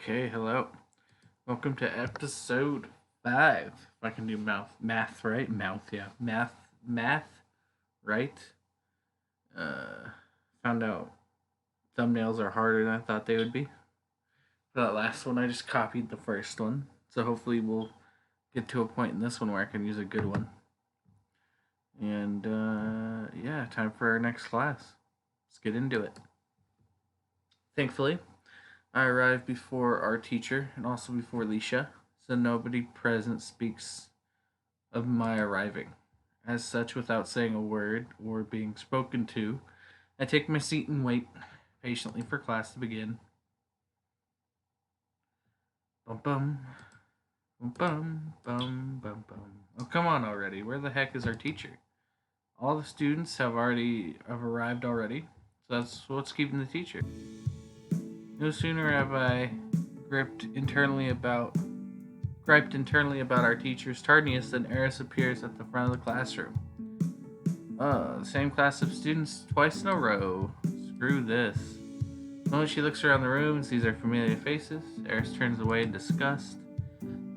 Okay, hello. Welcome to episode 5. If I can do math right. Math right. Uh, Found out thumbnails are harder than I thought they would be. For that last one, I just copied the first one. So hopefully we'll get to a point in this one where I can use a good one. And yeah, time for our next class. Let's get into it. Thankfully, I arrived before our teacher and also before Leisha, so nobody present speaks of my arriving. As such, without saying a word or being spoken to, I take my seat and wait patiently for class to begin. Bum bum, bum bum, bum bum bum. Oh, come on already! Where the heck is our teacher? All the students have arrived already, so that's what's keeping the teacher. No sooner have I griped internally about our teacher's tardiness than Eris appears at the front of the classroom. The same class of students twice in a row. Screw this. The moment she looks around the room and sees our familiar faces, Eris turns away in disgust.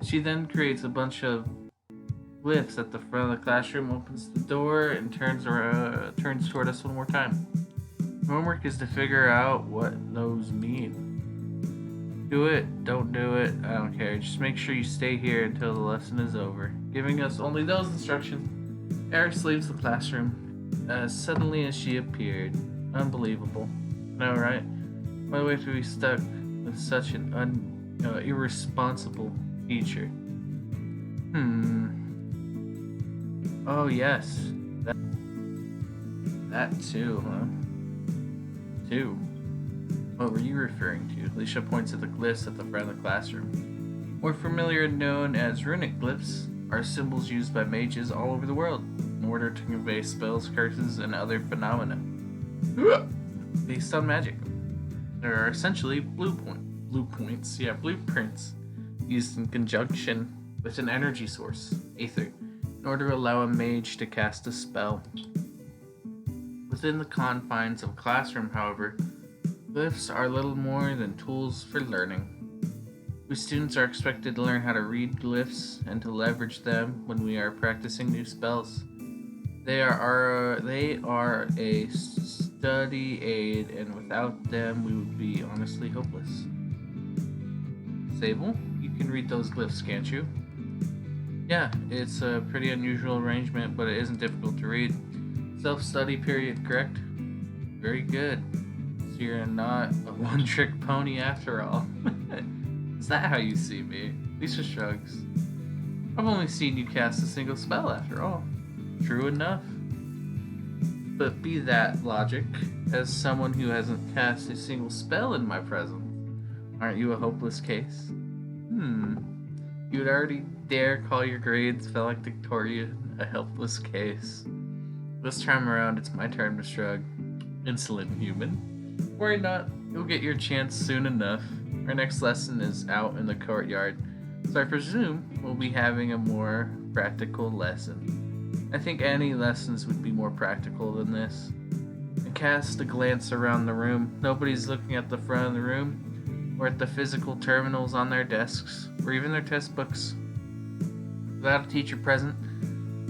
She then creates a bunch of glyphs at the front of the classroom, opens the door, and turns toward us one more time. Homework is to figure out what those mean. Do it, don't do it, I don't care. Just make sure you stay here until the lesson is over. Giving us only those instructions, Eris leaves the classroom as suddenly as she appeared. Unbelievable. No, right? Why do we have to be stuck with such an irresponsible teacher? Oh, yes. That too, huh? What were you referring to? Alicia points at the glyphs at the front of the classroom. More familiar known as runic glyphs are symbols used by mages all over the world in order to convey spells, curses, and other phenomena based on magic. There are essentially blueprints used in conjunction with an energy source, Aether, in order to allow a mage to cast a spell. Within the confines of a classroom, however, glyphs are little more than tools for learning. We students are expected to learn how to read glyphs and to leverage them when we are practicing new spells. They are a study aid, and without them, we would be honestly hopeless. Sable, you can read those glyphs, can't you? Yeah, it's a pretty unusual arrangement, but it isn't difficult to read. Self-study period, correct? Very good. So you're not a one-trick pony after all. Is that how you see me? Lisa shrugs. I've only seen you cast a single spell after all. True enough. But be that logic, as someone who hasn't cast a single spell in my presence, aren't you a hopeless case? You would already dare call your grades valedictorian a helpless case. This time around, it's my turn to shrug. Insolent human. Worry not, you'll get your chance soon enough. Our next lesson is out in the courtyard, so I presume we'll be having a more practical lesson. I think any lessons would be more practical than this. I cast a glance around the room. Nobody's looking at the front of the room, or at the physical terminals on their desks, or even their test books. Without a teacher present,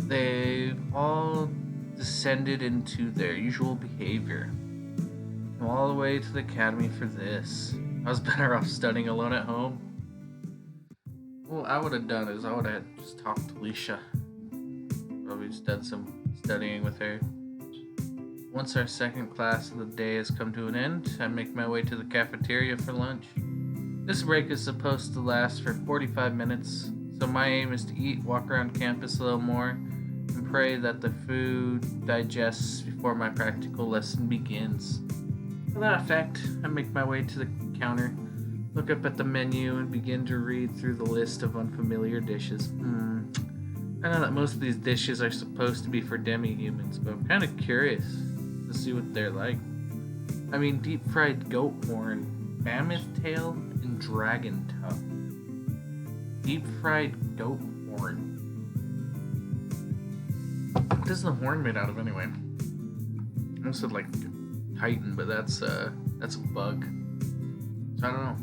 they've all descended into their usual behavior. I'm all the way to the academy for this. I was better off studying alone at home. What I would have done is I would have just talked to Leisha. Probably just done some studying with her. Once our second class of the day has come to an end, I make my way to the cafeteria for lunch. This break is supposed to last for 45 minutes, so my aim is to eat, walk around campus a little more, and pray that the food digests before my practical lesson begins. For that effect, I make my way to the counter, look up at the menu, and begin to read through the list of unfamiliar dishes. I know that most of these dishes are supposed to be for demi-humans, but I'm kind of curious to see what they're like. I mean, deep-fried goat horn, mammoth tail, and dragon tongue. Deep-fried goat horn. What is the horn made out of anyway? I almost said like Titan, but that's a bug. So I don't know.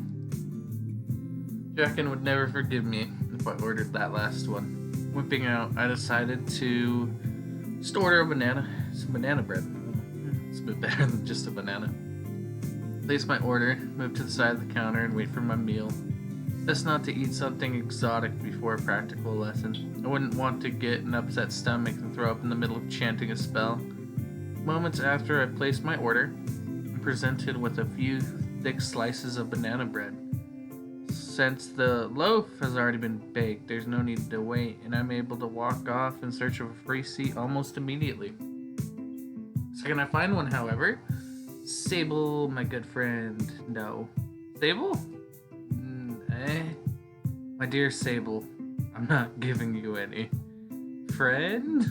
Draken would never forgive me if I ordered that last one. Whipping out, I decided to just order some banana bread. It's a bit better than just a banana. Place my order, move to the side of the counter, and wait for my meal. Best not to eat something exotic before a practical lesson. I wouldn't want to get an upset stomach and throw up in the middle of chanting a spell. Moments after I placed my order, I'm presented with a few thick slices of banana bread. Since the loaf has already been baked, there's no need to wait, and I'm able to walk off in search of a free seat almost immediately. Second I find one, however, Sable, my good friend, no. Sable? My dear Sable, I'm not giving you any. Friend?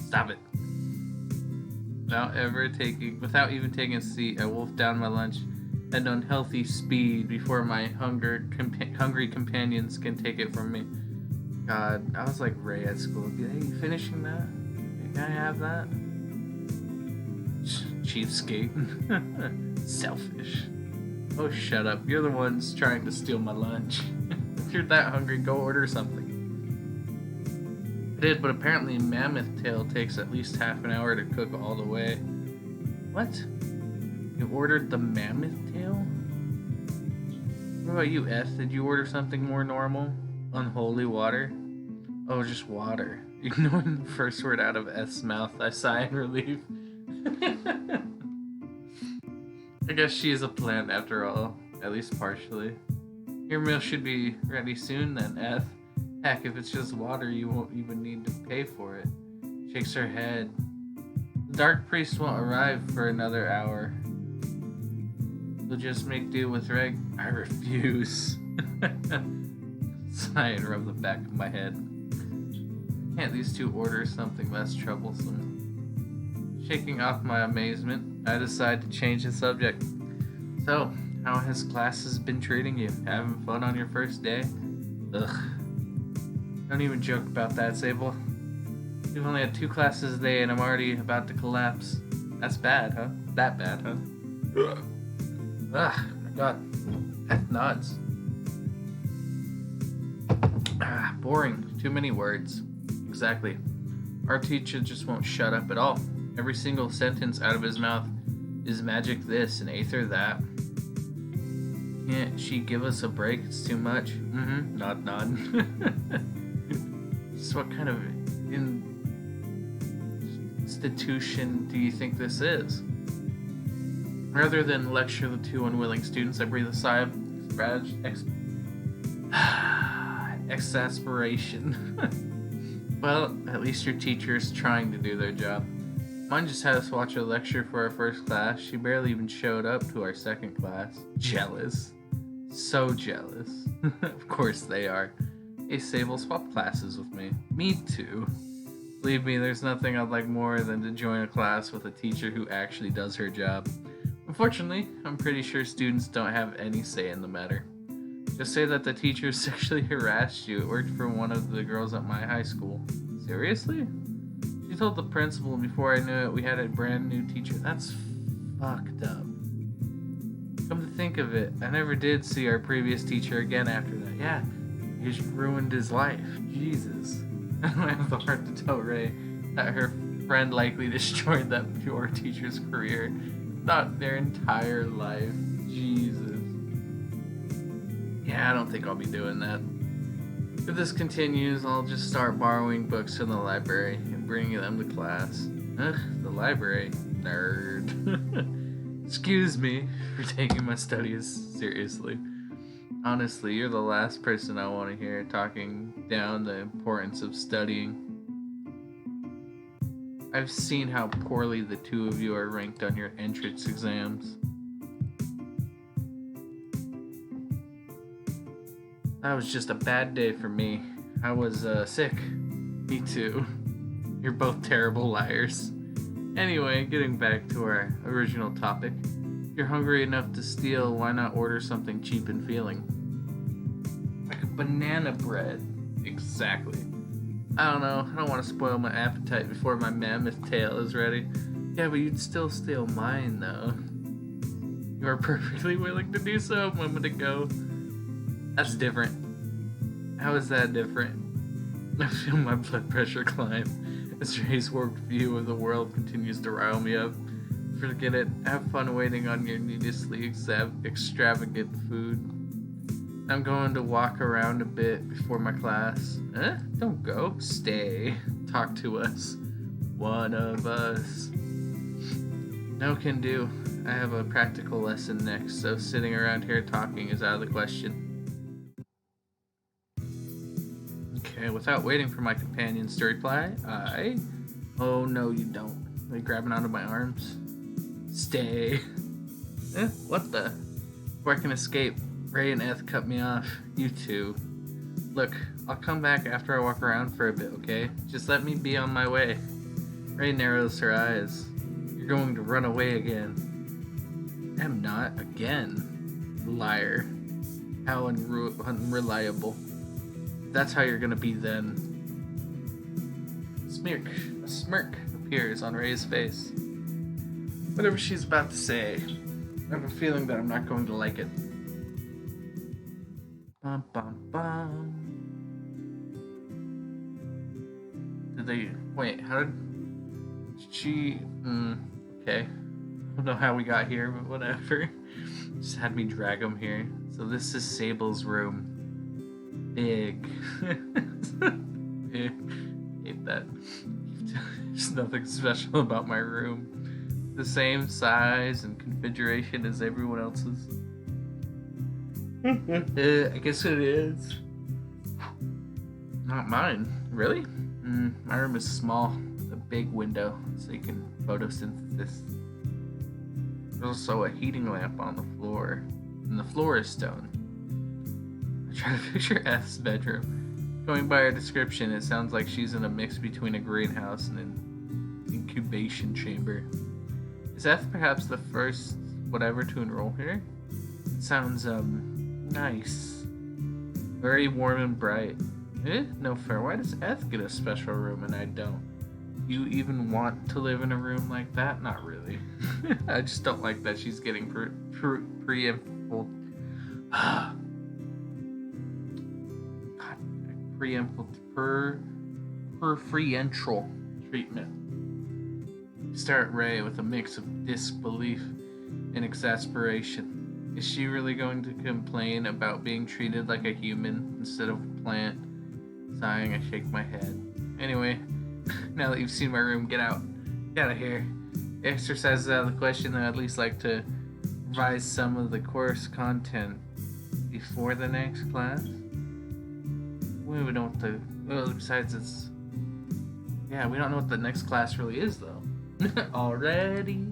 Stop it. Without even taking a seat, I wolfed down my lunch at an unhealthy speed before my hungry companions can take it from me. God, I was like Ray at school. Hey, you finishing that? Can I have that? Cheapskate. Selfish. Oh, shut up. You're the ones trying to steal my lunch. If you're that hungry, go order something. I did, but apparently Mammoth Tail takes at least half an hour to cook all the way. What? You ordered the Mammoth Tail? What about you, Eth? Did you order something more normal? Unholy water? Oh, just water. Ignoring the first word out of Eth's mouth, I sigh in relief. I guess she is a plant after all, at least partially. Your meal should be ready soon then, Eth. Heck, if it's just water, you won't even need to pay for it. Shakes her head. The Dark Priest won't arrive for another hour. We'll just make do with Reg. I refuse. Sigh and rub the back of my head. Can't these two order something less troublesome? Shaking off my amazement, I decide to change the subject. So, how has classes been treating you? Having fun on your first day? Ugh. Don't even joke about that, Sable. We've only had 2 classes a day and I'm already about to collapse. That's bad, huh? That bad, huh? Ugh. Ah, my god. That nods. Ah, boring. Too many words. Exactly. Our teacher just won't shut up at all. Every single sentence out of his mouth is magic this and aether that. Can't she give us a break? It's too much. Nod. So what kind of institution do you think this is? Rather than lecture the 2 unwilling students, I breathe a sigh of exasperation. Well, at least your teacher is trying to do their job. Mine just had us watch a lecture for our first class. She barely even showed up to our second class. Jealous. So jealous. Of course they are. Hey, Sable, swap classes with me. Me too. Believe me, there's nothing I'd like more than to join a class with a teacher who actually does her job. Unfortunately, I'm pretty sure students don't have any say in the matter. Just say that the teacher sexually harassed you. It worked for one of the girls at my high school. Seriously? She told the principal before I knew it we had a brand new teacher. That's fucked up. Come to think of it, I never did see our previous teacher again after that. Yeah, you just ruined his life. Jesus. I don't have the heart to tell Ray that her friend likely destroyed that pure teacher's career. Not their entire life. Jesus. Yeah, I don't think I'll be doing that. If this continues, I'll just start borrowing books from the library and bringing them to class. Ugh, the library. Nerd. Excuse me for taking my studies seriously. Honestly, you're the last person I want to hear talking down the importance of studying. I've seen how poorly the 2 of you are ranked on your entrance exams. That was just a bad day for me. I was sick. Me too. You're both terrible liars. Anyway, getting back to our original topic. If you're hungry enough to steal, why not order something cheap and feeling? Like a banana bread. Exactly. I don't know. I don't want to spoil my appetite before my mammoth tail is ready. Yeah, but you'd still steal mine, though. You are perfectly willing to do so a moment ago. That's different. How is that different? I feel my blood pressure climb as Ray's warped view of the world continues to rile me up. Forget it. Have fun waiting on your needlessly extravagant food. I'm going to walk around a bit before my class. Don't go. Stay. Talk to us. One of us. No can do. I have a practical lesson next, so sitting around here talking is out of the question. Okay, without waiting for my companions to reply, Oh, no, you don't. Are you grabbing onto my arms? Stay. What the? Before I can escape, Ray and Eth cut me off. You two. Look, I'll come back after I walk around for a bit, okay? Just let me be on my way. Ray narrows her eyes. You're going to run away again. I'm not. Again. Liar. How unreliable. That's how you're gonna be then. A smirk appears on Ray's face. Whatever she's about to say, I have a feeling that I'm not going to like it. Bum, bum, bum. Did they... Wait, how did... She... okay. I don't know how we got here, but whatever. Just had me drag him here. So this is Sable's room. Big. Hate that. There's nothing special about my room. The same size and configuration as everyone else's. I guess it is. Not mine. Really? My room is small. With a big window, so you can photosynthesis. There's also a heating lamp on the floor. And the floor is stone. I try to picture F's bedroom. Going by her description, it sounds like she's in a mix between a greenhouse and an incubation chamber. Is F perhaps the first whatever to enroll here? It sounds, nice. Very warm and bright. No fair. Why does F get a special room and I don't? You even want to live in a room like that? Not really. I just don't like that she's getting preemptive preferential treatment. Stare at Ray with a mix of disbelief and exasperation. Is she really going to complain about being treated like a human instead of a plant? Sighing, I shake my head. Anyway, now that you've seen my room, get out. Get out of here. Exercise is out of the question, then I'd at least like to revise some of the course content before the next class. We don't know what the... Well, besides it's... Yeah, we don't know what the next class really is, though. Already?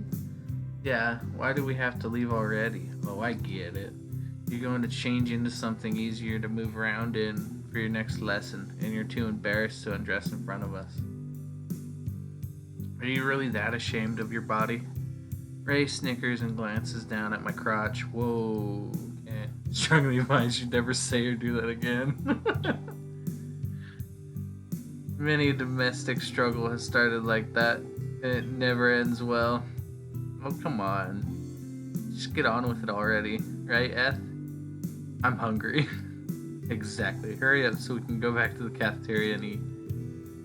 Yeah, why do we have to leave already? Oh, I get it. You're going to change into something easier to move around in for your next lesson, and you're too embarrassed to undress in front of us. Are you really that ashamed of your body? Ray snickers and glances down at my crotch. Whoa. Okay. Struggling mind should never say or do that again. Many a domestic struggle has started like that, and it never ends well. Oh, come on. Just get on with it already. Right, Eth? I'm hungry. Exactly. Hurry up so we can go back to the cafeteria and eat.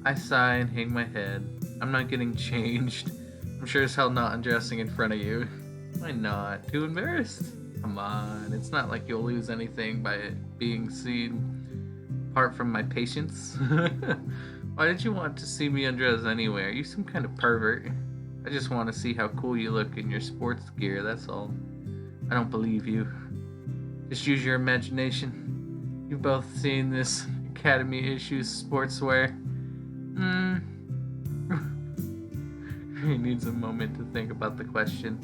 I sigh and hang my head. I'm not getting changed. I'm sure as hell not undressing in front of you. Why not? Too embarrassed? Come on. It's not like you'll lose anything by it being seen. Apart from my patience. Why did you want to see me undress anyway? Are you some kind of pervert? I just want to see how cool you look in your sports gear, that's all. I don't believe you. Just use your imagination. You've both seen this Academy issues sportswear. He needs a moment to think about the question.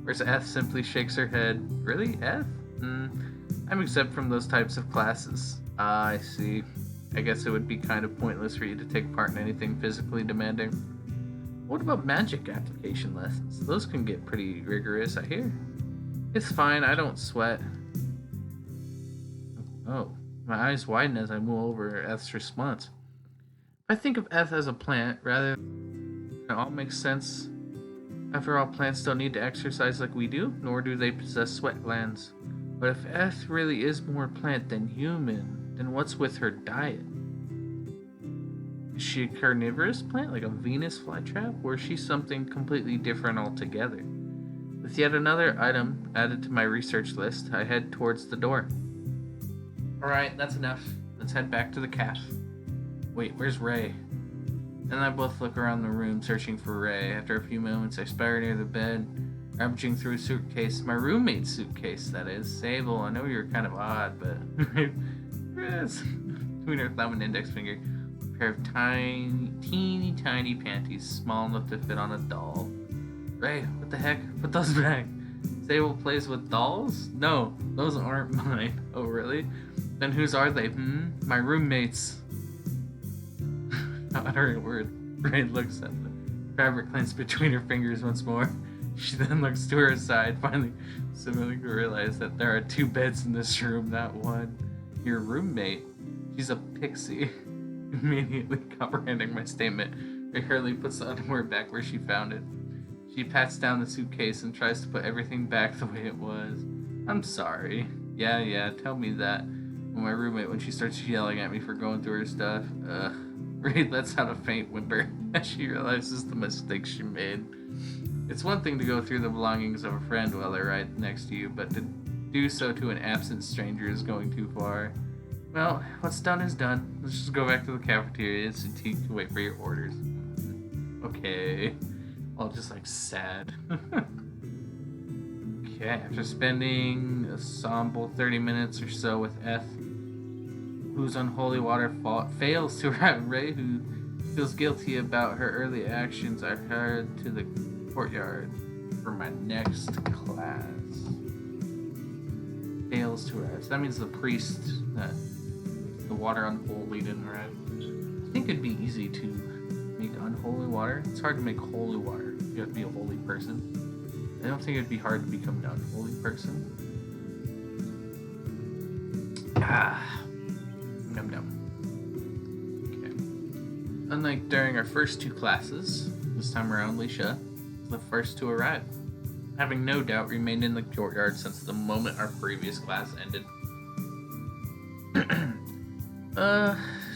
Whereas Eth simply shakes her head. Really, Eth? I'm exempt from those types of classes. Ah, I see. I guess it would be kind of pointless for you to take part in anything physically demanding. What about magic application lessons? Those can get pretty rigorous, I hear. It's fine, I don't sweat. Oh, my eyes widen as I mull over Eth's response. If I think of Eth as a plant, rather, it all makes sense. After all, plants don't need to exercise like we do, nor do they possess sweat glands. But if Eth really is more plant than human, then what's with her diet? Is she a carnivorous plant like a Venus flytrap, or is she something completely different altogether? With yet another item added to my research list, I head towards the door. Alright, that's enough. Let's head back to the calf. Wait, where's Ray? Then I both look around the room searching for Ray. After a few moments, I spy near the bed, rummaging through a suitcase. My roommate's suitcase, that is. Sable, I know you're kind of odd, but... between her thumb and index finger, a pair of teeny tiny panties, small enough to fit on a doll. Ray, what the heck? Put those back. Sable plays with dolls? No, those aren't mine. Oh, really? Then whose are they? My roommates. Not uttering a word, Ray looks at the fabric clenched between her fingers once more. She then looks to her side, finally seeming to realize that there are 2 beds in this room, not one. Your roommate? She's a pixie. Immediately comprehending my statement, Ray hurriedly puts the underwear back where she found it. She pats down the suitcase and tries to put everything back the way it was. I'm sorry. Yeah, tell me that. When my roommate, when she starts yelling at me for going through her stuff, Ray lets out a faint whimper as she realizes the mistake she made. It's one thing to go through the belongings of a friend while they're right next to you, but to do so to an absent stranger is going too far. Well, what's done is done. Let's just go back to the cafeteria to wait for your orders. Okay. All just like sad. Okay, after spending a somber 30 minutes or so with Eth, whose unholy water fails to arrive, Ray, who feels guilty about her early actions, I head to the courtyard for my next class. Fails to arrive. So that means the priest that the water unholy didn't arrive. I think it'd be easy to make unholy water. It's hard to make holy water. You have to be a holy person. I don't think it'd be hard to become an unholy person. Num. Okay. Unlike during our first 2 classes, this time around Leisha was the first to arrive, having no doubt remained in the courtyard since the moment our previous class ended.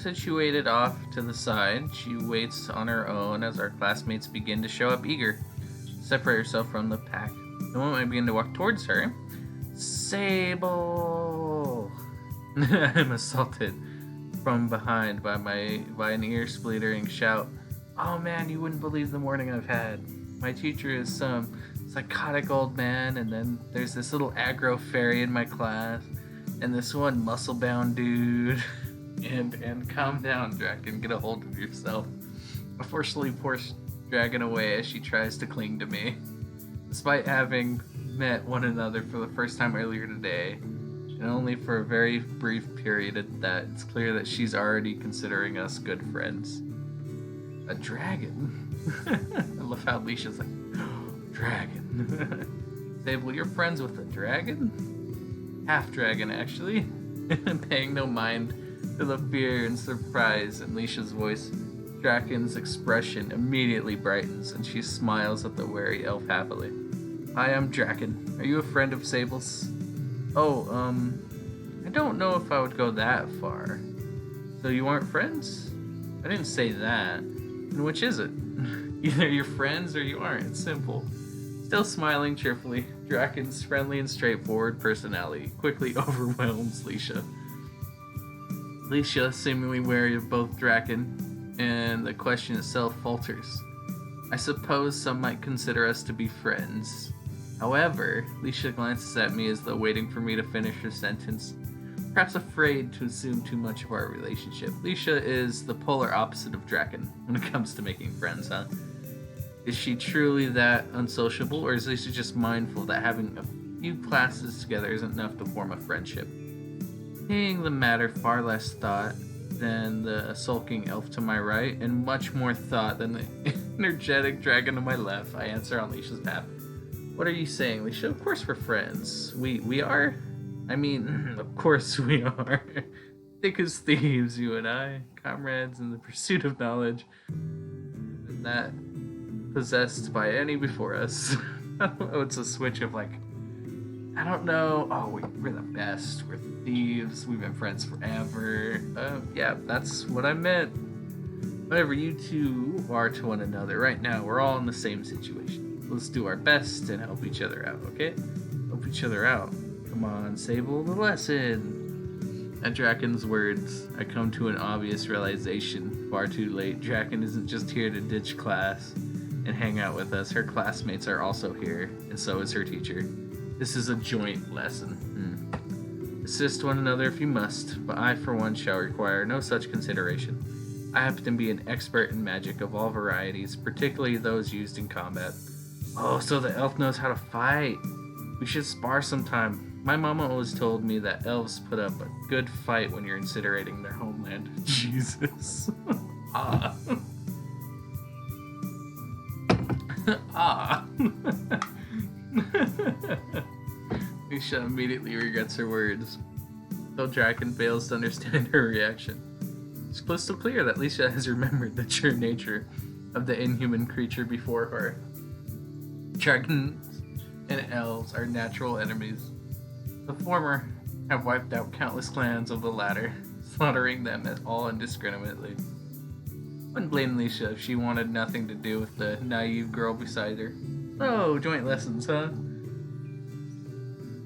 Situated off to the side, she waits on her own as our classmates begin to show up eager to separate herself from the pack. The moment I begin to walk towards her, Sable! I'm assaulted from behind by an ear-splitting shout. Oh man, you wouldn't believe the morning I've had. My teacher is some psychotic old man, and then there's this little aggro fairy in my class, and this one muscle-bound dude. And calm down, Draken. Get a hold of yourself. I forcefully push Dragon away as she tries to cling to me. Despite having met one another for the first time earlier today, and only for a very brief period at that, it's clear that she's already considering us good friends. A dragon? I love how Leisha's like, dragon. Sable, you're friends with a dragon? Half dragon, actually. Paying no mind to the fear and surprise in Leisha's voice, Draken's expression immediately brightens, and she smiles at the wary elf happily. Hi, I'm Draken. Are you a friend of Sable's? Oh, I don't know if I would go that far. So you aren't friends? I didn't say that. And which is it? Either you're friends or you aren't. It's simple. Still smiling cheerfully, Draken's friendly and straightforward personality quickly overwhelms Leisha. Leisha, seemingly wary of both Draken and the question itself, falters. I suppose some might consider us to be friends. However, Leisha glances at me as though waiting for me to finish her sentence, perhaps afraid to assume too much of our relationship. Leisha is the polar opposite of Draken when it comes to making friends, huh? Is she truly that unsociable, or is Leisha just mindful that having a few classes together isn't enough to form a friendship? Paying the matter far less thought than the sulking elf to my right, and much more thought than the energetic dragon to my left, I answer on Leisha's behalf. What are you saying, Leisha? Of course we're friends. We are? I mean, of course we are. Thick as thieves, you and I, comrades in the pursuit of knowledge, and that possessed by any before us. Oh, it's a switch of like I don't know. Oh, we're the best. We're thieves. We've been friends forever. Yeah, that's what I meant. Whatever you two are to one another, right now we're all in the same situation. Let's do our best and help each other out, okay? Help each other out. Come on, Sable, the lesson. At Draken's words, I come to an obvious realization. Far too late. Draken isn't just here to ditch class and hang out with us. Her classmates are also here, and so is her teacher. This is a joint lesson. Assist one another if you must, but I, for one, shall require no such consideration. I happen to be an expert in magic of all varieties, particularly those used in combat. Oh, so the elf knows how to fight. We should spar sometime. My mama always told me that elves put up a good fight when you're incinerating their homeland. Jesus. Ah. Ah. Misha immediately regrets her words, though Draken fails to understand her reaction. It's crystal clear that Lisha has remembered the true nature of the inhuman creature before her. Dragons and elves are natural enemies. The former have wiped out countless clans of the latter, slaughtering them all indiscriminately. Wouldn't blame Lisha if she wanted nothing to do with the naive girl beside her. Oh, joint lessons, huh?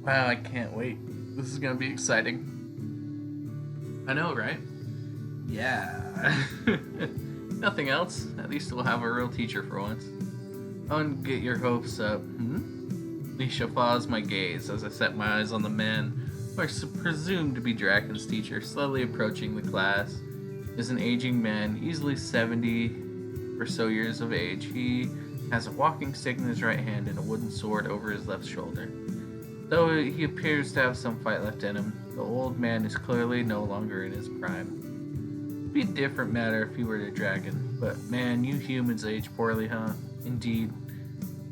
Wow, I can't wait. This is gonna be exciting. I know, right? Yeah. Nothing else. At least we'll have a real teacher for once. Don't get your hopes up. Lisha follows my gaze as I set my eyes on the man who I presume to be Draken's teacher, slowly approaching the class. Is an aging man, easily 70 or so years of age. He has a walking stick in his right hand and a wooden sword over his left shoulder. Though he appears to have some fight left in him, the old man is clearly no longer in his prime. It'd be a different matter if he were a dragon, but man, you humans age poorly, huh? Indeed.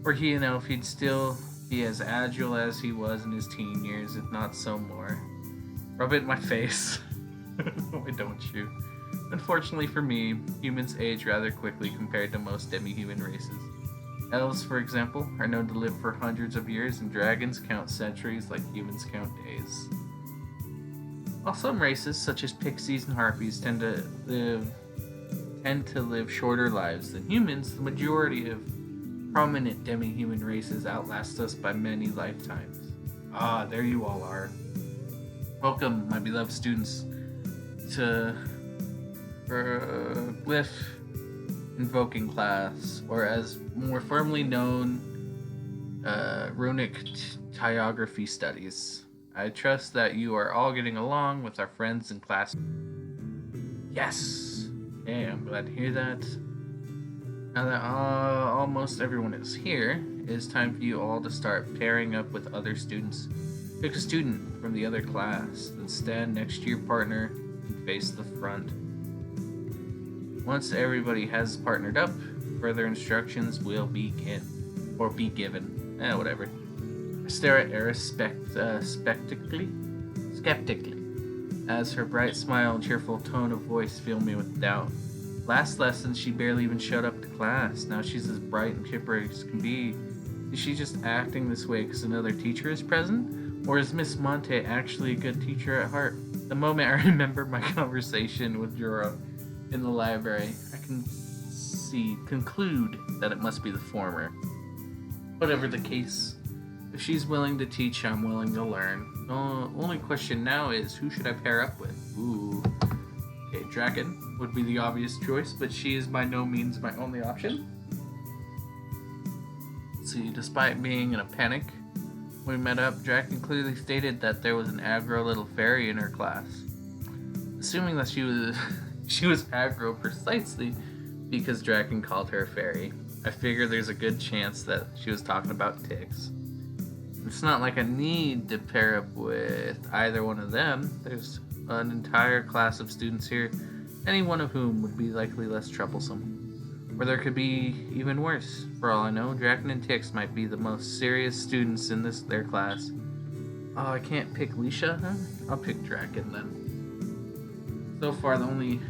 Were he an elf, he'd still be as agile as he was in his teen years, if not so more. Rub it in my face. Why don't you? Unfortunately for me, humans age rather quickly compared to most demi-human races. Elves, for example, are known to live for hundreds of years, and dragons count centuries like humans count days. While some races, such as pixies and harpies, tend to live shorter lives than humans, the majority of prominent demi-human races outlast us by many lifetimes. Ah, there you all are. Welcome, my beloved students, to Glyph Invoking class, or as more firmly known, Runic Tyography Studies. I trust that you are all getting along with our friends in class. Yes! Okay, I'm glad to hear that. Now that almost everyone is here, it is time for you all to start pairing up with other students. Pick a student from the other class, then stand next to your partner and face the front. Once everybody has partnered up, further instructions will begin. Or be given. Whatever. I stare at Eris skeptically, as her bright smile and cheerful tone of voice fill me with doubt. Last lesson, she barely even showed up to class. Now she's as bright and chipper as can be. Is she just acting this way because another teacher is present? Or is Miss Monte actually a good teacher at heart? The moment I remember my conversation with Jorah in the library, I can conclude that it must be the former. Whatever the case, if she's willing to teach, I'm willing to learn. The only question now is, who should I pair up with? Ooh. Okay, Draken would be the obvious choice, but she is by no means my only option. Let's see, despite being in a panic when we met up, Draken clearly stated that there was an aggro little fairy in her class. Assuming that she was aggro precisely because Draken called her a fairy, I figure there's a good chance that she was talking about ticks. It's not like I need to pair up with either one of them. There's an entire class of students here, any one of whom would be likely less troublesome. Or there could be even worse. For all I know, Draken and Tix might be the most serious students in their class. Oh, I can't pick Lisha, huh? I'll pick Draken then. So far, the only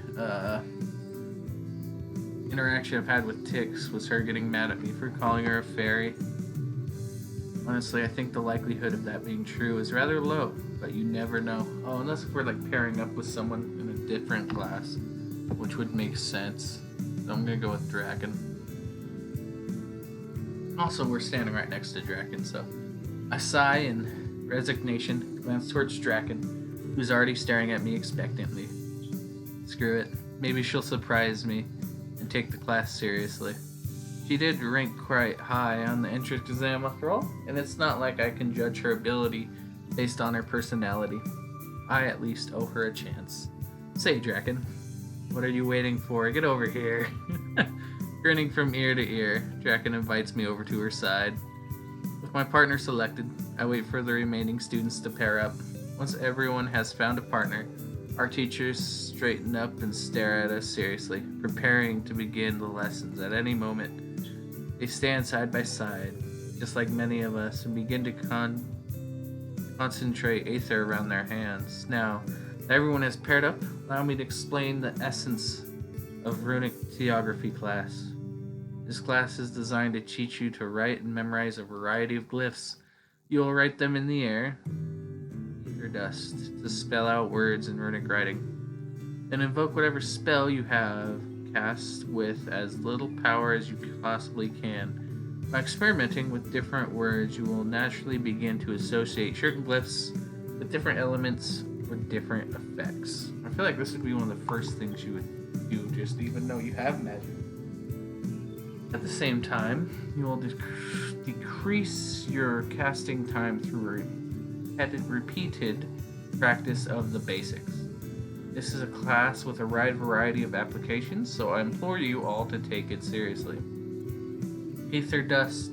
interaction I've had with Tix was her getting mad at me for calling her a fairy. Honestly, I think the likelihood of that being true is rather low, but you never know. Oh, unless if we're like pairing up with someone in a different class, which would make sense. So I'm gonna go with Draken. Also, we're standing right next to Draken, so I sigh in resignation, glance towards Draken, who's already staring at me expectantly. Screw it. Maybe she'll surprise me and take the class seriously. She did rank quite high on the entrance exam after all, and it's not like I can judge her ability based on her personality. I at least owe her a chance. Say, Draken, what are you waiting for? Get over here. Grinning from ear to ear, Draken invites me over to her side. With my partner selected, I wait for the remaining students to pair up. Once everyone has found a partner, our teachers straighten up and stare at us seriously, preparing to begin the lessons at any moment. They stand side by side, just like many of us, and begin to concentrate aether around their hands. Now that everyone has paired up, allow me to explain the essence of Runic Theography class. This class is designed to teach you to write and memorize a variety of glyphs. You will write them in the air, ether dust, to spell out words in runic writing. Then invoke whatever spell you have cast with as little power as you possibly can. By experimenting with different words, you will naturally begin to associate certain glyphs with different elements with different effects. I feel like this would be one of the first things you would do, just to even know you have magic. At the same time, you will decrease your casting time through repeated practice of the basics. This is a class with a wide variety of applications, so I implore you all to take it seriously. Aether dust,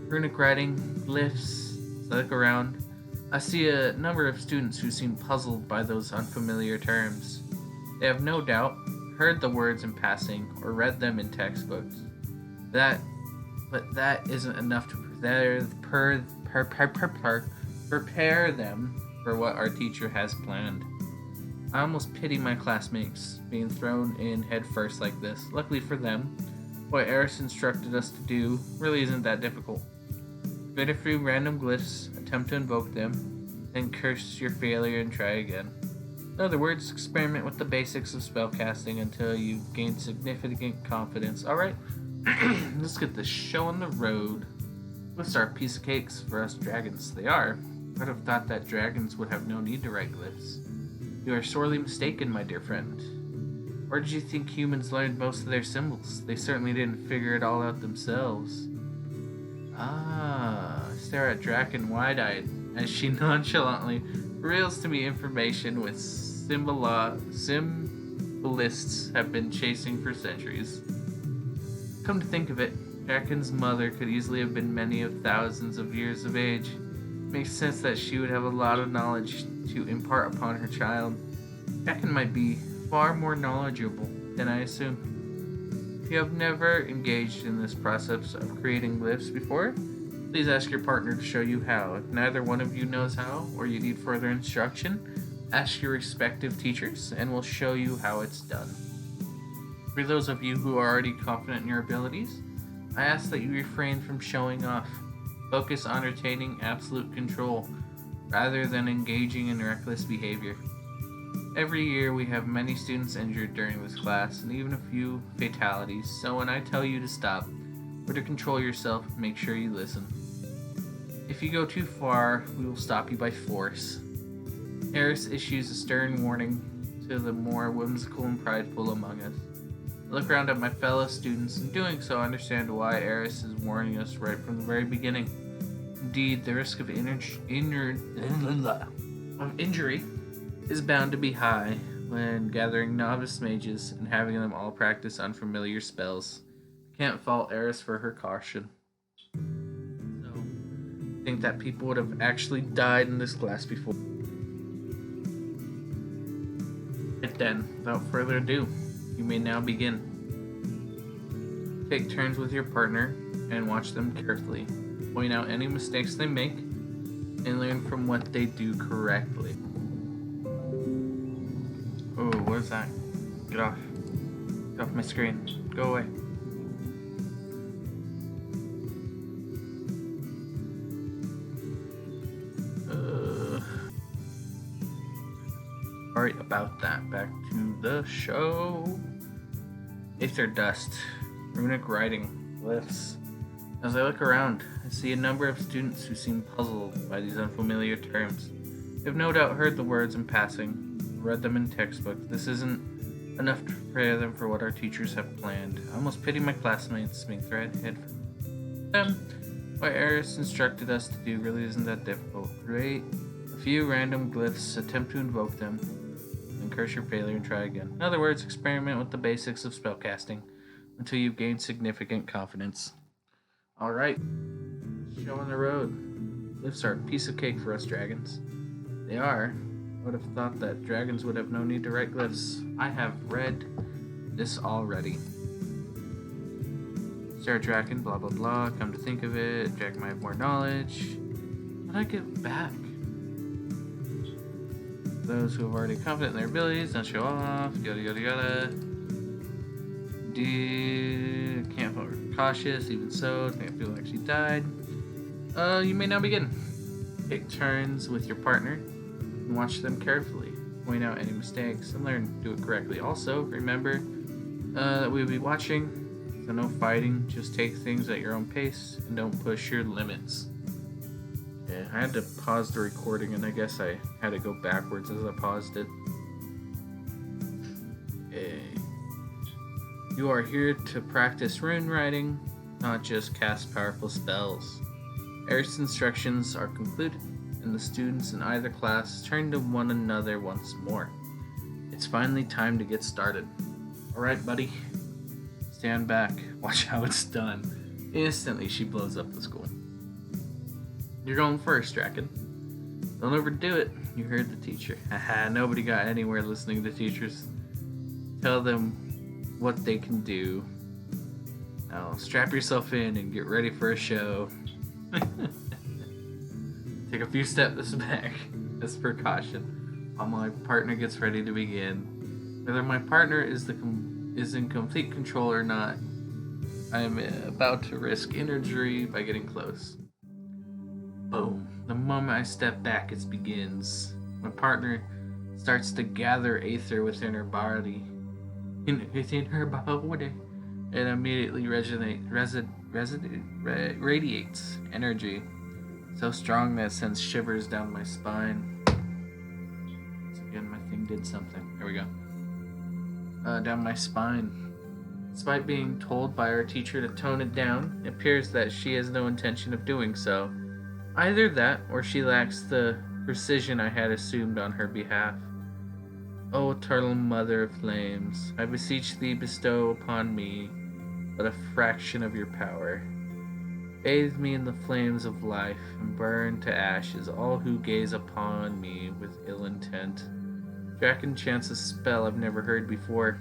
runic writing, glyphs. As I look around, I see a number of students who seem puzzled by those unfamiliar terms. They have no doubt heard the words in passing or read them in textbooks. But that isn't enough to prepare them for what our teacher has planned. I almost pity my classmates being thrown in head first like this. Luckily for them, what Eris instructed us to do really isn't that difficult. Read a few random glyphs, attempt to invoke them, then curse your failure and try again. In other words, experiment with the basics of spellcasting until you gain significant confidence. Alright, let's get this show on the road. Glyphs are a piece of cakes for us dragons. They are. I'd have thought that dragons would have no need to write glyphs. You are sorely mistaken, my dear friend. Where did you think humans learned most of their symbols? They certainly didn't figure it all out themselves. I stare at Draken wide-eyed as she nonchalantly reveals to me information with symbolists have been chasing for centuries. Come to think of it, Draken's mother could easily have been many of thousands of years of age. It makes sense that she would have a lot of knowledge to impart upon her child. Draken might be far more knowledgeable than I assume. If you have never engaged in this process of creating glyphs before, please ask your partner to show you how. If neither one of you knows how, or you need further instruction, ask your respective teachers, and we'll show you how it's done. For those of you who are already confident in your abilities, I ask that you refrain from showing off. Focus on retaining absolute control, rather than engaging in reckless behavior. Every year we have many students injured during this class, and even a few fatalities, so when I tell you to stop, or to control yourself, make sure you listen. If you go too far, we will stop you by force. Eris issues a stern warning to the more whimsical and prideful among us. I look around at my fellow students, and doing so I understand why Eris is warning us right from the very beginning. Indeed, the risk of injury is bound to be high when gathering novice mages and having them all practice unfamiliar spells. I can't fault Eris for her caution. So, I think that people would have actually died in this class before. Right then, without further ado, you may now begin. Take turns with your partner and watch them carefully. Point out any mistakes they make and learn from what they do correctly. Oh, what is that? Get off. Get off my screen. Go away. Alright, about that. Back to the show. Aether dust, runic writing, glyphs. As I look around, I see a number of students who seem puzzled by these unfamiliar terms. They have no doubt heard the words in passing, read them in textbooks. This isn't enough to prepare them for what our teachers have planned. I almost pity my classmates being threadhead for them. What Eris instructed us to do really isn't that difficult. Create a few random glyphs, attempt to invoke them, then curse your failure and try again. In other words, experiment with the basics of spellcasting until you've gained significant confidence. Alright, show on the road. Glyphs are a piece of cake for us dragons. They are. I would have thought that dragons would have no need to write glyphs. I have read this already. Sarah Draken, blah blah blah. Come to think of it, Draken might have more knowledge. What I get back? Those who have already confident in their abilities, don't show off, yada yada yada. Can't feel cautious, even so, can't feel like she died. You may now begin. Take turns with your partner and watch them carefully. Point out any mistakes and learn to do it correctly. Also, remember that we'll be watching, so no fighting, just take things at your own pace and don't push your limits. Yeah, I had to pause the recording and I guess I had to go backwards as I paused it. Okay. You are here to practice rune writing, not just cast powerful spells. Eris' instructions are concluded, and the students in either class turn to one another once more. It's finally time to get started. Alright, buddy. Stand back. Watch how it's done. Instantly, she blows up the school. You're going first, Draken. Don't overdo it. You heard the teacher. Haha, nobody got anywhere listening to teachers. Tell them what they can do. Now, strap yourself in and get ready for a show. Take a few steps back as precaution while my partner gets ready to begin. Whether my partner is in complete control or not, I am about to risk injury by getting close. Boom. The moment I step back, it begins. My partner starts to gather aether within her body. Within her body. It immediately radiates energy so strong that it sends shivers down my spine. Once again, my thing did something. There we go. Down my spine. Despite being told by our teacher to tone it down, it appears that she has no intention of doing so. Either that, or she lacks the precision I had assumed on her behalf. O eternal mother of flames, I beseech thee bestow upon me but a fraction of your power. Bathe me in the flames of life, and burn to ashes all who gaze upon me with ill intent. Draken chants a spell I've never heard before.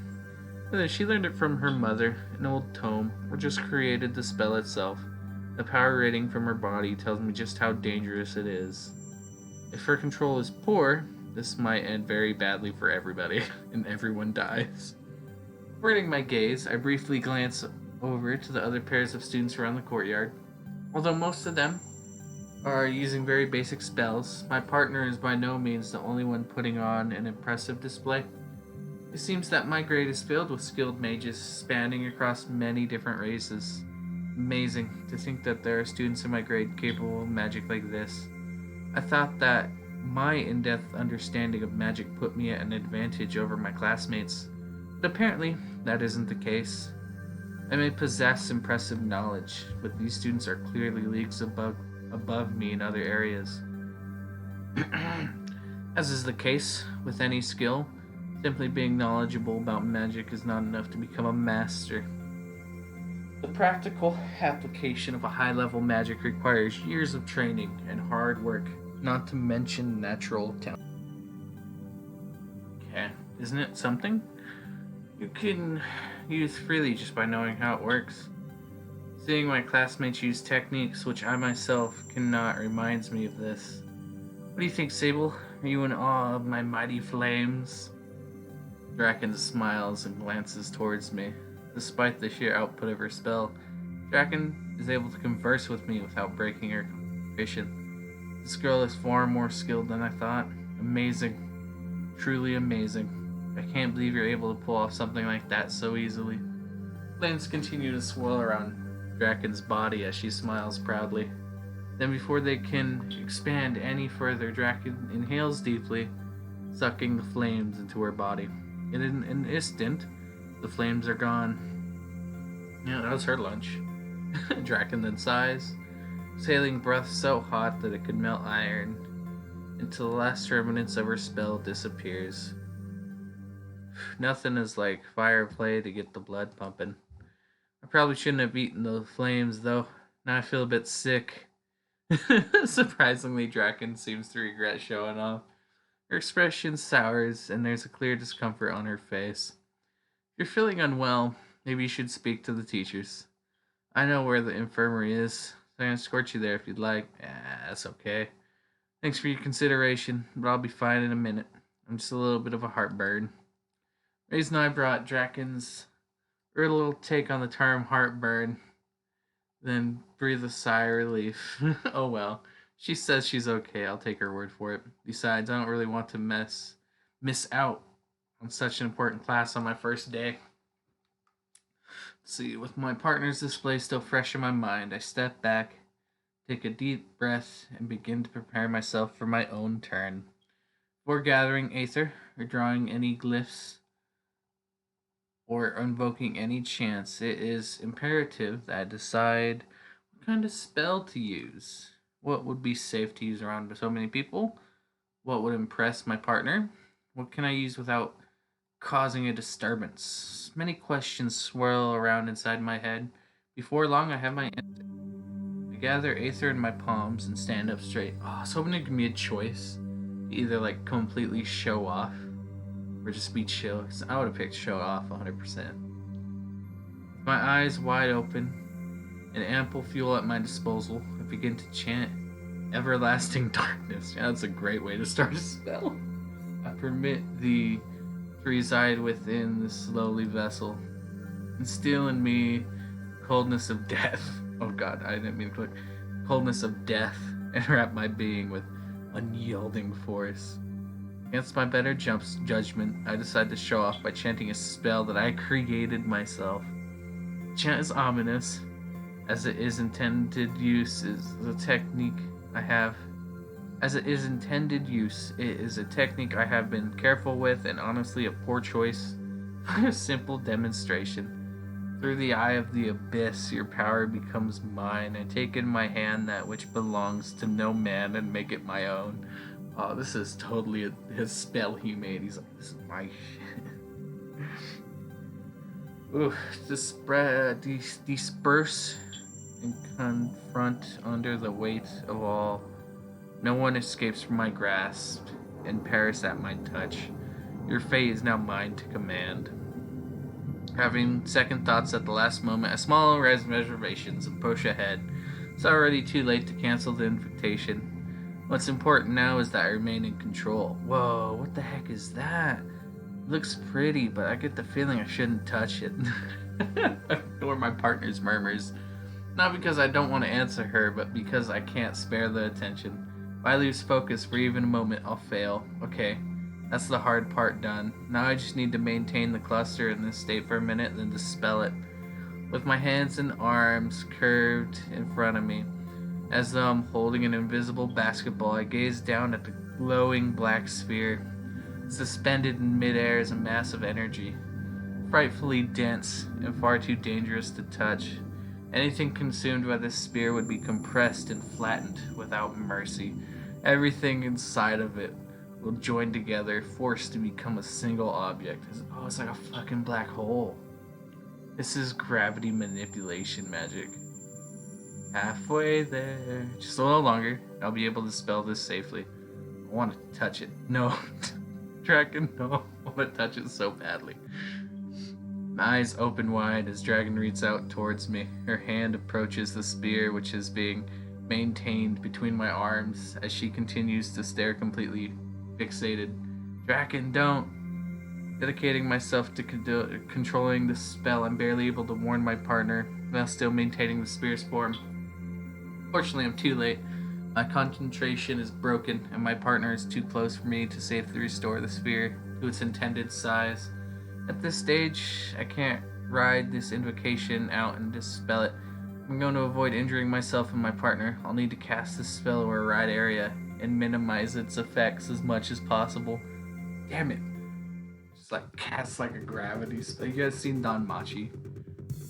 Whether she learned it from her mother, an old tome, or just created the spell itself, the power rating from her body tells me just how dangerous it is. If her control is poor, this might end very badly for everybody, and everyone dies. Averting my gaze, I briefly glance over to the other pairs of students around the courtyard. Although most of them are using very basic spells, my partner is by no means the only one putting on an impressive display. It seems that my grade is filled with skilled mages spanning across many different races. Amazing to think that there are students in my grade capable of magic like this. I thought that my in-depth understanding of magic put me at an advantage over my classmates, but apparently that isn't the case. I may possess impressive knowledge, but these students are clearly leagues above me in other areas. As is the case with any skill, simply being knowledgeable about magic is not enough to become a master. The practical application of a high-level magic requires years of training and hard work, not to mention natural talent. Okay, isn't it something? You can use freely just by knowing how it works. Seeing my classmates use techniques which I myself cannot reminds me of this. What do you think, Sable? Are you in awe of my mighty flames? Draken smiles and glances towards me. Despite the sheer output of her spell, Draken is able to converse with me without breaking her concentration. This girl is far more skilled than I thought. Amazing. Truly amazing. I can't believe you're able to pull off something like that so easily. Flames continue to swirl around Draken's body as she smiles proudly. Then, before they can expand any further, Draken inhales deeply, sucking the flames into her body. In an instant, the flames are gone. Yeah, that was her lunch. Draken then sighs, exhaling breath so hot that it could melt iron, until the last remnants of her spell disappears. Nothing is like fire play to get the blood pumping. I probably shouldn't have eaten the flames, though. Now I feel a bit sick. Surprisingly, Draken seems to regret showing off. Her expression sours, and there's a clear discomfort on her face. If you're feeling unwell, maybe you should speak to the teachers. I know where the infirmary is, so I can escort you there if you'd like. That's okay. Thanks for your consideration, but I'll be fine in a minute. I'm just a little bit of a heartburn. Raised and I brought Draken's a little take on the term heartburn, then breathe a sigh of relief. Oh well. She says she's okay. I'll take her word for it. Besides, I don't really want to miss out on such an important class on my first day. Let's see, with my partner's display still fresh in my mind, I step back, take a deep breath, and begin to prepare myself for my own turn. Before gathering aether or drawing any glyphs or invoking any chants, it is imperative that I decide what kind of spell to use. What would be safe to use around so many people? What would impress my partner? What can I use without causing a disturbance? Many questions swirl around inside my head. Before long, I have my answer. I gather aether in my palms and stand up straight. Oh, I was hoping to give me a choice to either like completely show off or just be chill. Because I would have picked show off 100%. With my eyes wide open and ample fuel at my disposal, I begin to chant Everlasting Darkness. Yeah, that's a great way to start a spell. I permit thee to reside within this lowly vessel. Instill in me coldness of death. Oh god, I didn't mean to click. Coldness of death, and wrap my being with unyielding force. Against my better judgment, I decide to show off by chanting a spell that I created myself. The chant is ominous, as it is intended use is the technique I have. As it is intended use, it is a technique I have been careful with, and honestly a poor choice for a simple demonstration. Through the eye of the abyss, your power becomes mine. I take in my hand that which belongs to no man and make it my own. Oh, this is totally his spell he made. He's like, this is my shit. Ooh, disperse and confront under the weight of all. No one escapes from my grasp and perish at my touch. Your fate is now mine to command. Having second thoughts at the last moment, I small reservations and push ahead. It's already too late to cancel the invitation. What's important now is that I remain in control. Whoa, what the heck is that? It looks pretty, but I get the feeling I shouldn't touch it. I ignore my partner's murmurs. Not because I don't want to answer her, but because I can't spare the attention. If I lose focus for even a moment, I'll fail. Okay, that's the hard part done. Now I just need to maintain the cluster in this state for a minute, then dispel it. With my hands and arms curved in front of me, as though I'm holding an invisible basketball, I gaze down at the glowing black sphere. Suspended in midair is a mass of energy, frightfully dense and far too dangerous to touch. Anything consumed by this sphere would be compressed and flattened without mercy. Everything inside of it will join together, forced to become a single object. Oh, it's like a fucking black hole. This is gravity manipulation magic. Halfway there. Just a little longer. I'll be able to spell this safely. I want to touch it. No. Dragon, no. I want to touch it so badly. My eyes open wide as Dragon reaches out towards me. Her hand approaches the spear, which is being maintained between my arms as she continues to stare completely fixated. Dragon, don't. Dedicating myself to controlling the spell, I'm barely able to warn my partner while still maintaining the spear's form. Fortunately, I'm too late. My concentration is broken, and my partner is too close for me to safely restore the sphere to its intended size. At this stage, I can't ride this invocation out and dispel it. I'm going to avoid injuring myself and my partner. I'll need to cast this spell over a wide area and minimize its effects as much as possible. Damn it. Just like cast like a gravity spell. You guys seen Don Machi?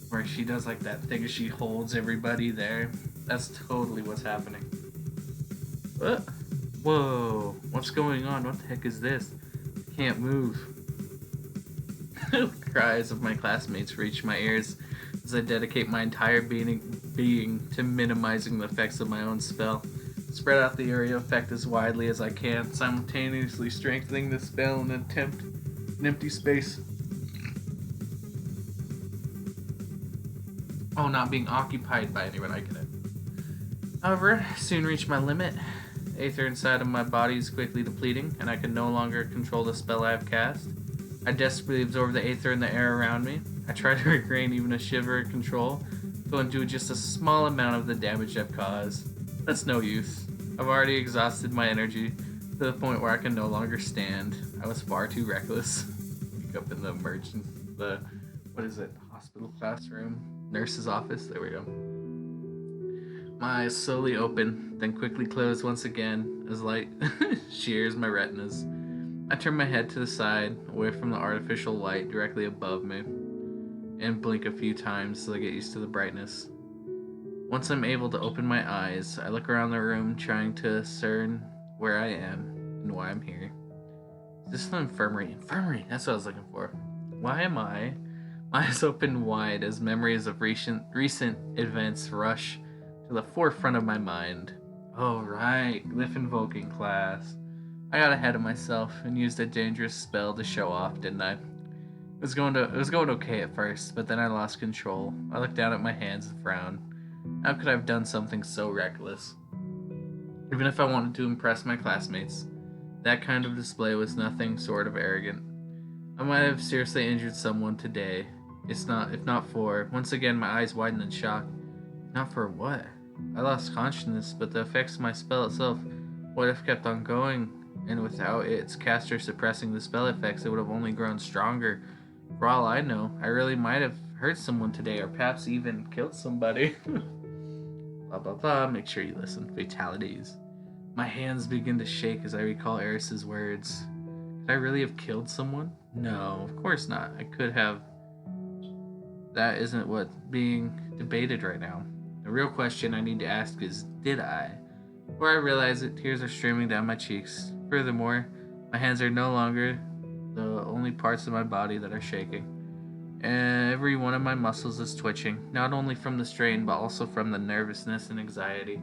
Where she does like that thing she holds everybody there. That's totally what's happening. What? Whoa. What's going on? What the heck is this? I can't move. Cries of my classmates reach my ears as I dedicate my entire being to minimizing the effects of my own spell. Spread out the area effect as widely as I can, simultaneously strengthening the spell in an empty space. Oh, not being occupied by anyone, I get it. However, I soon reach my limit. The aether inside of my body is quickly depleting, and I can no longer control the spell I have cast. I desperately absorb the aether in the air around me. I try to regain even a shiver of control, to undo just a small amount of the damage I've caused. That's no use. I've already exhausted my energy to the point where I can no longer stand. I was far too reckless. Wake up in the hospital classroom, nurse's office. There we go. My eyes slowly open, then quickly close once again as light shears my retinas. I turn my head to the side, away from the artificial light directly above me, and blink a few times till I get used to the brightness. Once I'm able to open my eyes, I look around the room trying to discern where I am and why I'm here. Is this the infirmary? Infirmary! That's what I was looking for. Why am I? My eyes open wide as memories of recent events rush to the forefront of my mind. Oh right, glyph invoking class. I got ahead of myself and used a dangerous spell to show off, didn't I? It was going okay at first, but then I lost control. I looked down at my hands and frowned. How could I have done something so reckless? Even if I wanted to impress my classmates, that kind of display was nothing short of arrogant. I might have seriously injured someone today. If not for, once again my eyes widened in shock. Not for what? I lost consciousness, but the effects of my spell itself would have kept on going, and without its caster suppressing the spell effects, it would have only grown stronger. For all I know, I really might have hurt someone today, or perhaps even killed somebody. Blah blah blah, make sure you listen. Fatalities. My hands begin to shake as I recall Eris's words. Could I really have killed someone? No, of course not. I could have. That isn't what's being debated right now. The real question I need to ask is, did I? Before I realize it, tears are streaming down my cheeks. Furthermore, my hands are no longer the only parts of my body that are shaking. Every one of my muscles is twitching, not only from the strain, but also from the nervousness and anxiety.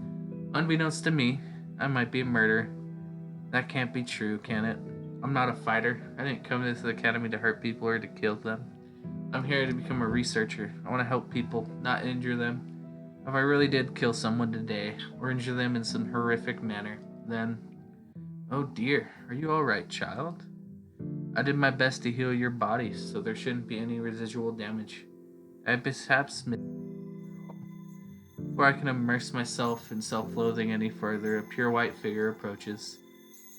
Unbeknownst to me, I might be a murderer. That can't be true, can it? I'm not a fighter. I didn't come to the academy to hurt people or to kill them. I'm here to become a researcher. I want to help people, not injure them. If I really did kill someone today, or injure them in some horrific manner, then... Oh dear, are you alright, child? I did my best to heal your body, so there shouldn't be any residual damage. I perhaps... Before I can immerse myself in self-loathing any further, a pure white figure approaches.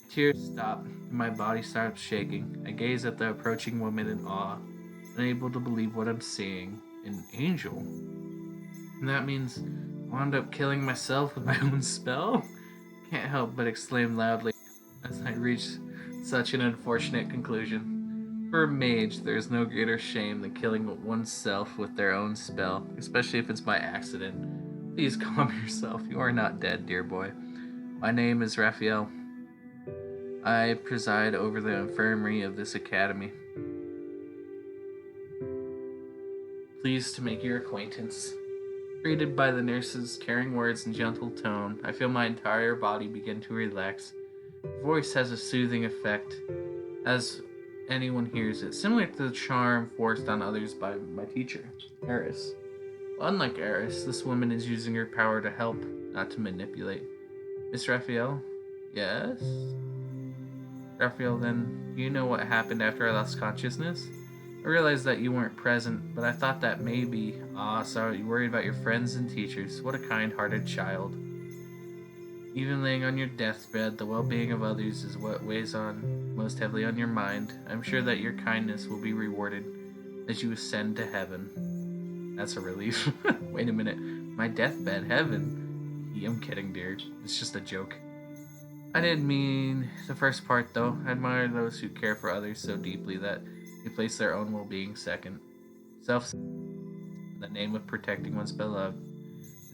Tears stop, and my body starts shaking. I gaze at the approaching woman in awe, unable to believe what I'm seeing. An angel? And that means I'll end up killing myself with my own spell? Can't help but exclaim loudly as I reach such an unfortunate conclusion. For a mage, there is no greater shame than killing oneself with their own spell, especially if it's by accident. Please calm yourself. You are not dead, dear boy. My name is Raphael. I preside over the infirmary of this academy. Pleased to make your acquaintance. Greeted by the nurse's caring words and gentle tone, I feel my entire body begin to relax. Her voice has a soothing effect as anyone hears it, similar to the charm forced on others by my teacher, Eris. Unlike Eris, this woman is using her power to help, not to manipulate. Miss Raphael? Yes? Raphael, then, do you know what happened after I lost consciousness? I realized that you weren't present, but I thought that maybe... sorry, you worried about your friends and teachers. What a kind-hearted child. Even laying on your deathbed, the well-being of others is what weighs on most heavily on your mind. I'm sure that your kindness will be rewarded as you ascend to heaven. That's a relief. Wait a minute. My deathbed, heaven? I'm kidding, dear. It's just a joke. I didn't mean the first part, though. I admire those who care for others so deeply that they place their own well-being second. Self in the name of protecting one's beloved.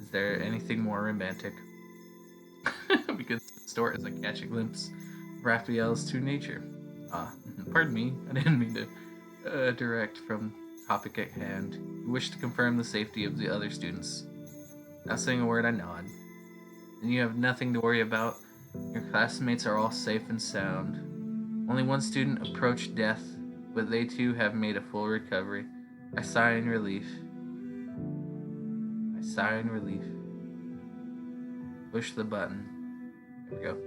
Is there anything more romantic? Because the story as I catch a glimpse of Raphael's true nature. Pardon me, I didn't mean to direct from topic at hand. You wish to confirm the safety of the other students. Not saying a word, I nod. And you have nothing to worry about. Your classmates are all safe and sound. Only one student approached death, but they too have made a full recovery. I sigh in relief. Push the button. There we go.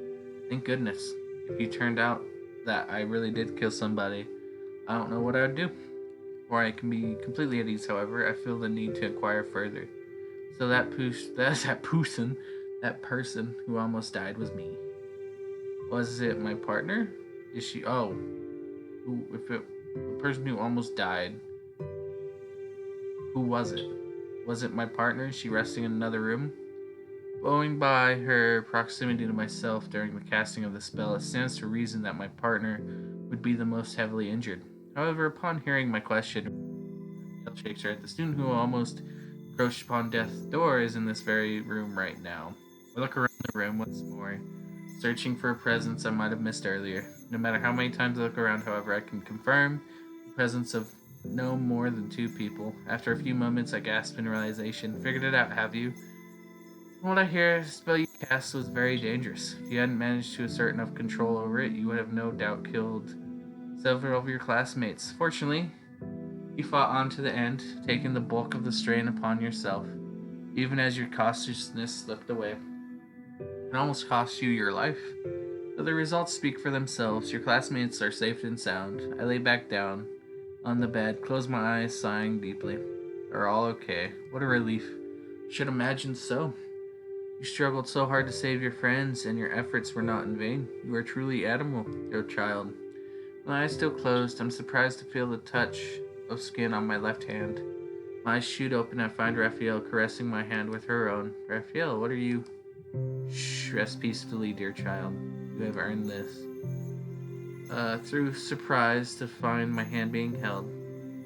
Thank goodness. If you turned out that I really did kill somebody, I don't know what I would do. Or I can be completely at ease, however, I feel the need to inquire further. So that person who almost died was me. Was it my partner? Is she? Oh, the person who almost died. Who was it? Was it my partner? Is she resting in another room? Owing by her proximity to myself during the casting of the spell, it stands to reason that my partner would be the most heavily injured. However, upon hearing my question, shakes her at the student who almost approached upon death's door is in this very room right now. I look around the room once more, searching for a presence I might have missed earlier. No matter how many times I look around, however, I can confirm the presence of no more than 2 people. After a few moments, I gasp in realization. Figured it out, have you? From what I hear, the spell you cast was very dangerous. If you hadn't managed to assert enough control over it, you would have no doubt killed several of your classmates. Fortunately, you fought on to the end, taking the bulk of the strain upon yourself, even as your cautiousness slipped away. It almost cost you your life. But the results speak for themselves. Your classmates are safe and sound. I lay back down on the bed, close my eyes, sighing deeply. They're all okay. What a relief. Should imagine so. You struggled so hard to save your friends, and your efforts were not in vain. You are truly admirable, dear child. With my eyes still closed, I'm surprised to feel the touch of skin on my left hand. My eyes shoot open, and I find Raphael caressing my hand with her own. Raphael, what are you? Shh, rest peacefully, dear child. You have earned this. Through surprise to find my hand being held.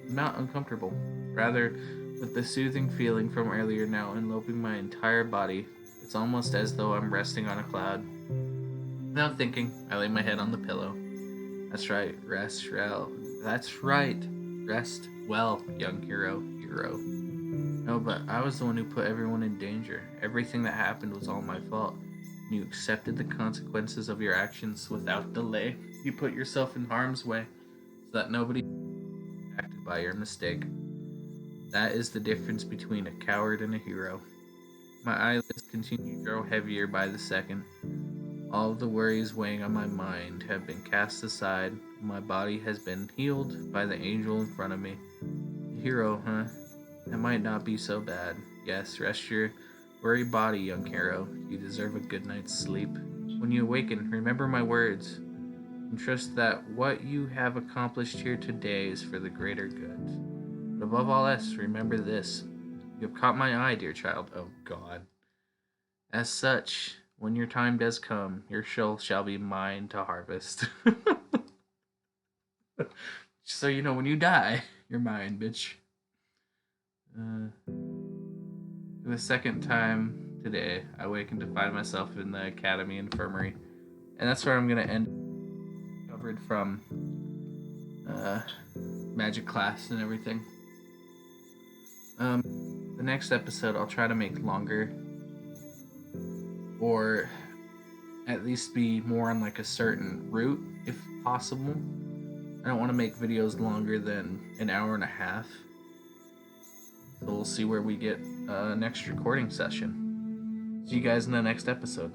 I'm not uncomfortable. Rather, with the soothing feeling from earlier now enveloping my entire body, it's almost as though I'm resting on a cloud. Without thinking, I lay my head on the pillow. That's right, rest well. That's right, rest well, young hero. No, but I was the one who put everyone in danger. Everything that happened was all my fault. You accepted the consequences of your actions without delay. You put yourself in harm's way so that nobody acted by your mistake. That is the difference between a coward and a hero. My eyelids continue to grow heavier by the second. All of the worries weighing on my mind have been cast aside, and my body has been healed by the angel in front of me. The hero, huh? That might not be so bad. Yes, rest your worried body, young hero. You deserve a good night's sleep. When you awaken, remember my words, and trust that what you have accomplished here today is for the greater good. But above all else, remember this. You have caught my eye, dear child. Oh, God. As such, when your time does come, your soul shall be mine to harvest. So, when you die, you're mine, bitch. For the second time today, I awakened to find myself in the academy infirmary. And that's where I'm going to end. Covered from magic class and everything. The next episode I'll try to make longer, or at least be more on like a certain route if possible. I don't want to make videos longer than an hour and a half. So we'll see where we get next recording session. See you guys in the next episode.